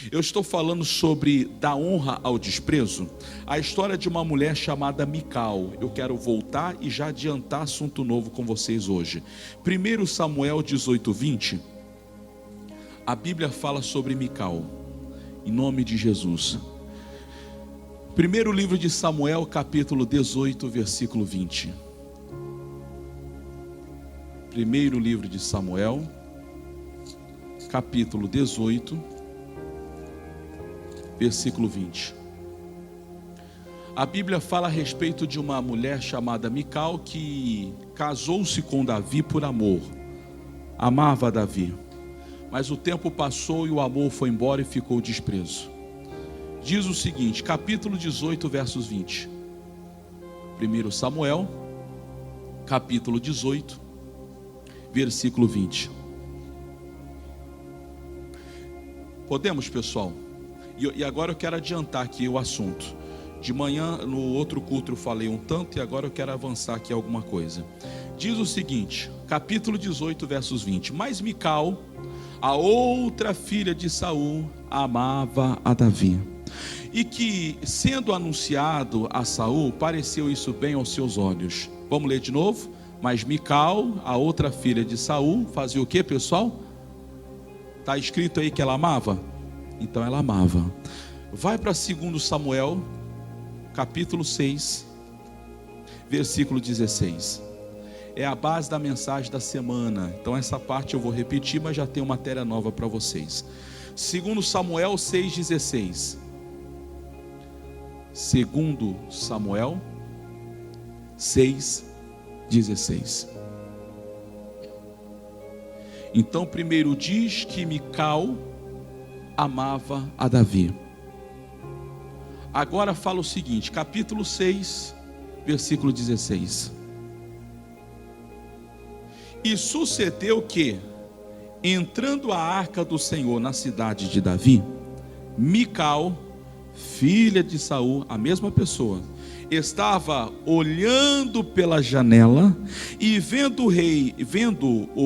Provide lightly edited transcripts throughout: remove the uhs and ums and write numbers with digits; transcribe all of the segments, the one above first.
Eu estou falando sobre da honra ao desprezo, a história de uma mulher chamada Mical. Eu quero voltar e já adiantar assunto novo com vocês hoje. 1 Samuel 18:20, a Bíblia fala sobre Mical, em nome de Jesus. Primeiro livro de Samuel, capítulo 18, versículo 20. Primeiro livro de Samuel, capítulo 18, versículo 20. A Bíblia fala a respeito de uma mulher chamada Mical que casou-se com Davi por amor. Amava Davi, mas o tempo passou e o amor foi embora e ficou o desprezo. Diz o seguinte, capítulo 18, versos 20. 1 Samuel, capítulo 18, versículo 20. Podemos, pessoal? E agora eu quero adiantar aqui o assunto. De manhã, no outro culto eu falei um tanto, e agora eu quero avançar aqui alguma coisa. Diz o seguinte, capítulo 18, versos 20. Mas Mical, a outra filha de Saul, amava a Davi. E que, sendo anunciado a Saul, pareceu isso bem aos seus olhos. Vamos ler de novo? Mas Mical, a outra filha de Saul, fazia o que, pessoal? Está escrito aí que ela amava? Então ela amava. Vai para 2 Samuel, capítulo 6, versículo 16. É a base da mensagem da semana. Então essa parte eu vou repetir, mas já tem uma matéria nova para vocês. 2 Samuel 6,16. 2 Samuel 6,16. Então primeiro diz que Mical amava a Davi. Agora fala o seguinte, capítulo 6, versículo 16. E sucedeu que, entrando a arca do Senhor na cidade de Davi, Mical, filha de Saul, a mesma pessoa, estava olhando pela janela e vendo o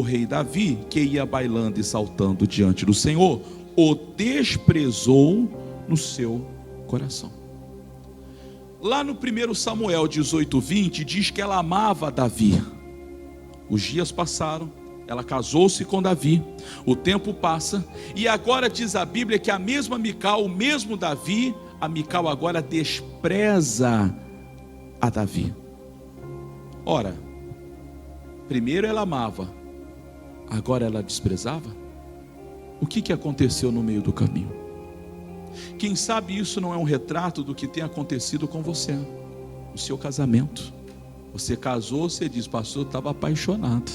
rei Davi, que ia bailando e saltando diante do Senhor, o desprezou no seu coração. Lá no 1 Samuel 18:20 diz que ela amava Davi. Os dias passaram, ela casou-se com Davi, o tempo passa, e agora diz a Bíblia que a mesma Mical, o mesmo Davi, a Mical agora despreza a Davi. Ora, primeiro ela amava, agora ela desprezava? O que aconteceu no meio do caminho? Quem sabe isso não é um retrato do que tem acontecido com você, no seu casamento. Você casou, você diz, pastor, eu estava apaixonado,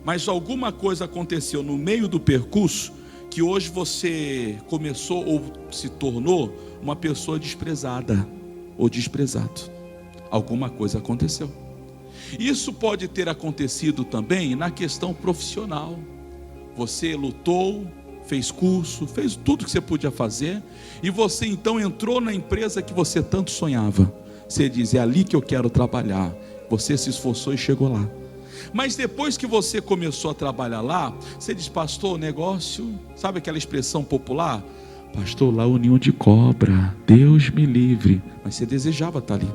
mas alguma coisa aconteceu no meio do percurso, que hoje você começou ou se tornou uma pessoa desprezada, ou desprezado. Alguma coisa aconteceu. Isso pode ter acontecido também na questão profissional. Você lutou, fez curso, fez tudo que você podia fazer, e você então entrou na empresa que você tanto sonhava. Você diz, é ali que eu quero trabalhar. Você se esforçou e chegou lá. Mas depois que você começou a trabalhar lá, você diz, pastor, o negócio, sabe aquela expressão popular? Pastor, lá o ninho de cobra, Deus me livre. Mas você desejava estar ali.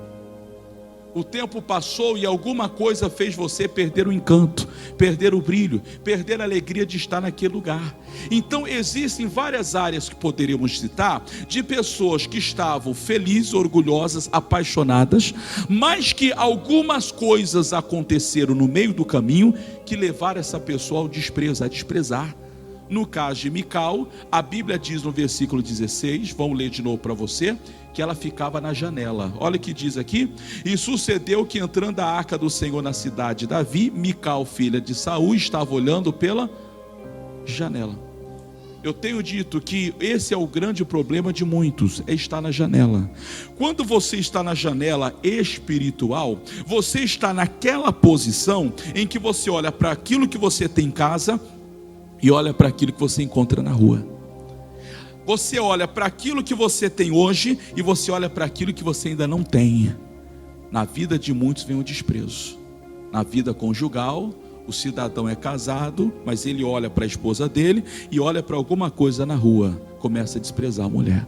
O tempo passou e alguma coisa fez você perder o encanto, perder o brilho, perder a alegria de estar naquele lugar. Então existem várias áreas que poderíamos citar, de pessoas que estavam felizes, orgulhosas, apaixonadas, mas que algumas coisas aconteceram no meio do caminho que levaram essa pessoa ao desprezo, a desprezar. No caso de Mical, a Bíblia diz no versículo 16, vamos ler de novo para você, que ela ficava na janela. Olha o que diz aqui: e sucedeu que, entrando a arca do Senhor na cidade de Davi, Mical, filha de Saul, estava olhando pela janela. Eu tenho dito que esse é o grande problema de muitos, é estar na janela. Quando você está na janela espiritual, você está naquela posição em que você olha para aquilo que você tem em casa e olha para aquilo que você encontra na rua. Você olha para aquilo que você tem hoje e você olha para aquilo que você ainda não tem. Na vida de muitos vem o desprezo. Na vida conjugal, O cidadão é casado, mas ele olha para a esposa dele e olha para alguma coisa na rua, começa a desprezar a mulher.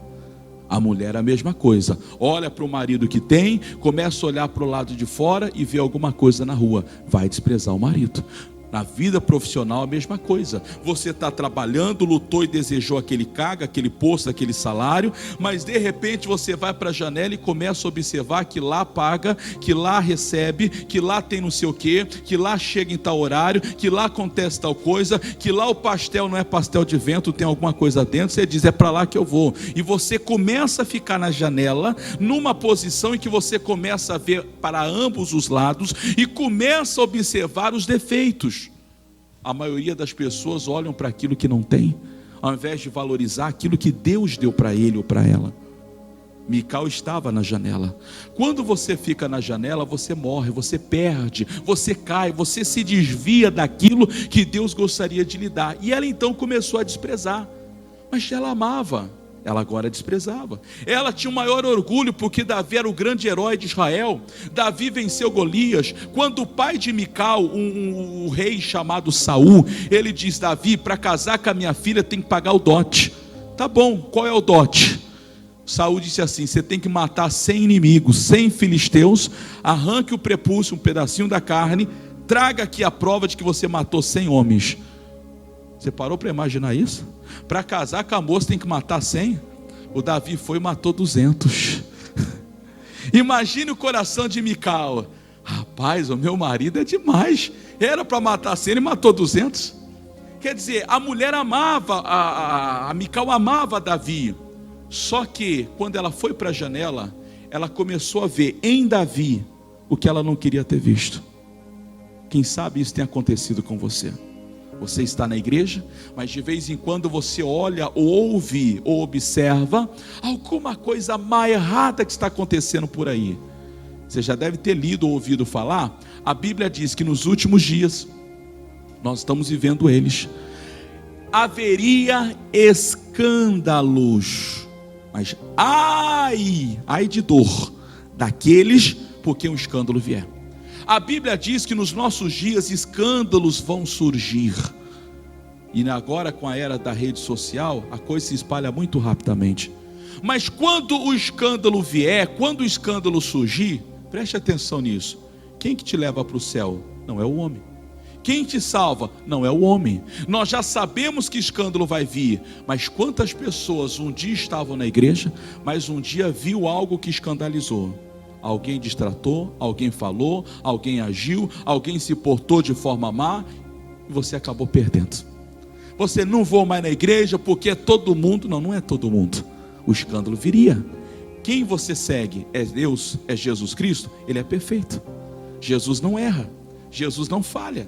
A mulher é a mesma coisa, olha para o marido que tem, começa a olhar para o lado de fora e vê alguma coisa na rua, vai desprezar o marido. Na vida profissional a mesma coisa. Você está trabalhando, lutou e desejou aquele cargo, aquele posto, aquele salário, mas de repente você vai para a janela e começa a observar que lá paga, que lá recebe, que lá tem não sei o quê, que lá chega em tal horário, que lá acontece tal coisa, que lá o pastel não é pastel de vento, tem alguma coisa dentro. Você diz, é para lá que eu vou. E você começa a ficar na janela, numa posição em que você começa a ver para ambos os lados e começa a observar os defeitos. A maioria das pessoas olham para aquilo que não tem, ao invés de valorizar aquilo que Deus deu para ele ou para ela. Mical estava na janela. Quando você fica na janela, você morre, você perde, você cai, você se desvia daquilo que Deus gostaria de lhe dar. E ela então começou a desprezar. Mas ela amava, ela agora desprezava. Ela tinha o maior orgulho porque Davi era o grande herói de Israel. Davi venceu Golias. Quando o pai de Mical, um rei chamado Saul, ele diz, Davi, para casar com a minha filha tem que pagar o dote. Tá bom, qual é o dote? Saul disse assim, você tem que matar 100 inimigos, 100 filisteus, arranque o prepúcio, um pedacinho da carne, traga aqui a prova de que você matou 100 homens. Você parou para imaginar isso? Para casar com a moça tem que matar 100? O Davi foi e matou 200. Imagine o coração de Mical. Rapaz, o meu marido é demais. Era para matar 100, ele matou 200. Quer dizer, a mulher amava, a Mical amava Davi. Só que quando ela foi para a janela, ela começou a ver em Davi o que ela não queria ter visto. Quem sabe isso tem acontecido com você. Você está na igreja, mas de vez em quando você olha, ou ouve, ou observa alguma coisa mais errada que está acontecendo por aí. Você já deve ter lido ou ouvido falar. A Bíblia diz que nos últimos dias, nós estamos vivendo eles, haveria escândalos. Mas ai de dor daqueles por quem o escândalo vier. A Bíblia diz que nos nossos dias escândalos vão surgir. E agora com a era da rede social, a coisa se espalha muito rapidamente. Mas quando o escândalo vier, quando o escândalo surgir, preste atenção nisso. Quem que te leva para o céu? Não é o homem. Quem te salva? Não é o homem. Nós já sabemos que escândalo vai vir. Mas quantas pessoas um dia estavam na igreja, mas um dia viu algo que escandalizou? Alguém distratou, alguém falou, alguém agiu, alguém se portou de forma má e você acabou perdendo. Você não vou mais na igreja porque é todo mundo. Não é todo mundo. O escândalo viria. Quem você segue? É Deus? É Jesus Cristo? Ele é perfeito. Jesus não erra. Jesus não falha.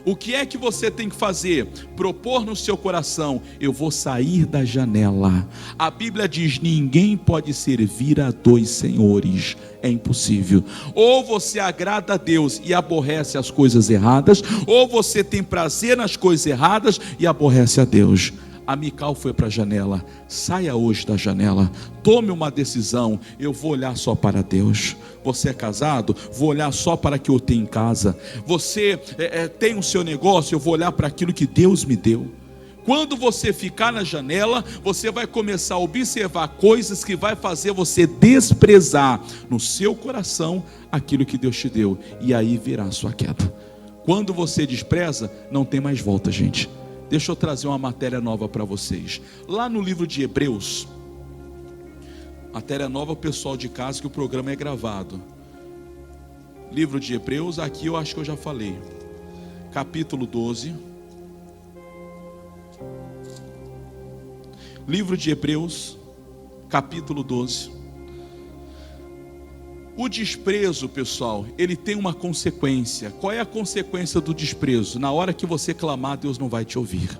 O que é que você tem que fazer? Propor no seu coração, eu vou sair da janela. A Bíblia diz, ninguém pode servir a dois senhores. É impossível. Ou você agrada a Deus e aborrece as coisas erradas, ou você tem prazer nas coisas erradas e aborrece a Deus. A Mical foi para a janela. Saia hoje da janela. Tome uma decisão. Eu vou olhar só para Deus. Você é casado? Vou olhar só para o que eu tenho em casa. Você tem o seu negócio? Eu vou olhar para aquilo que Deus me deu. Quando você ficar na janela, você vai começar a observar coisas que vai fazer você desprezar no seu coração aquilo que Deus te deu. E aí virá a sua queda. Quando você despreza, não tem mais volta, gente. Deixa eu trazer uma matéria nova para vocês. Lá no livro de Hebreus, matéria nova, pessoal de casa, que o programa é gravado. Livro de Hebreus, aqui eu acho que eu já falei. Capítulo 12. Livro de Hebreus, capítulo 12. O desprezo, pessoal, ele tem uma consequência. Qual é a consequência do desprezo? Na hora que você clamar, Deus não vai te ouvir.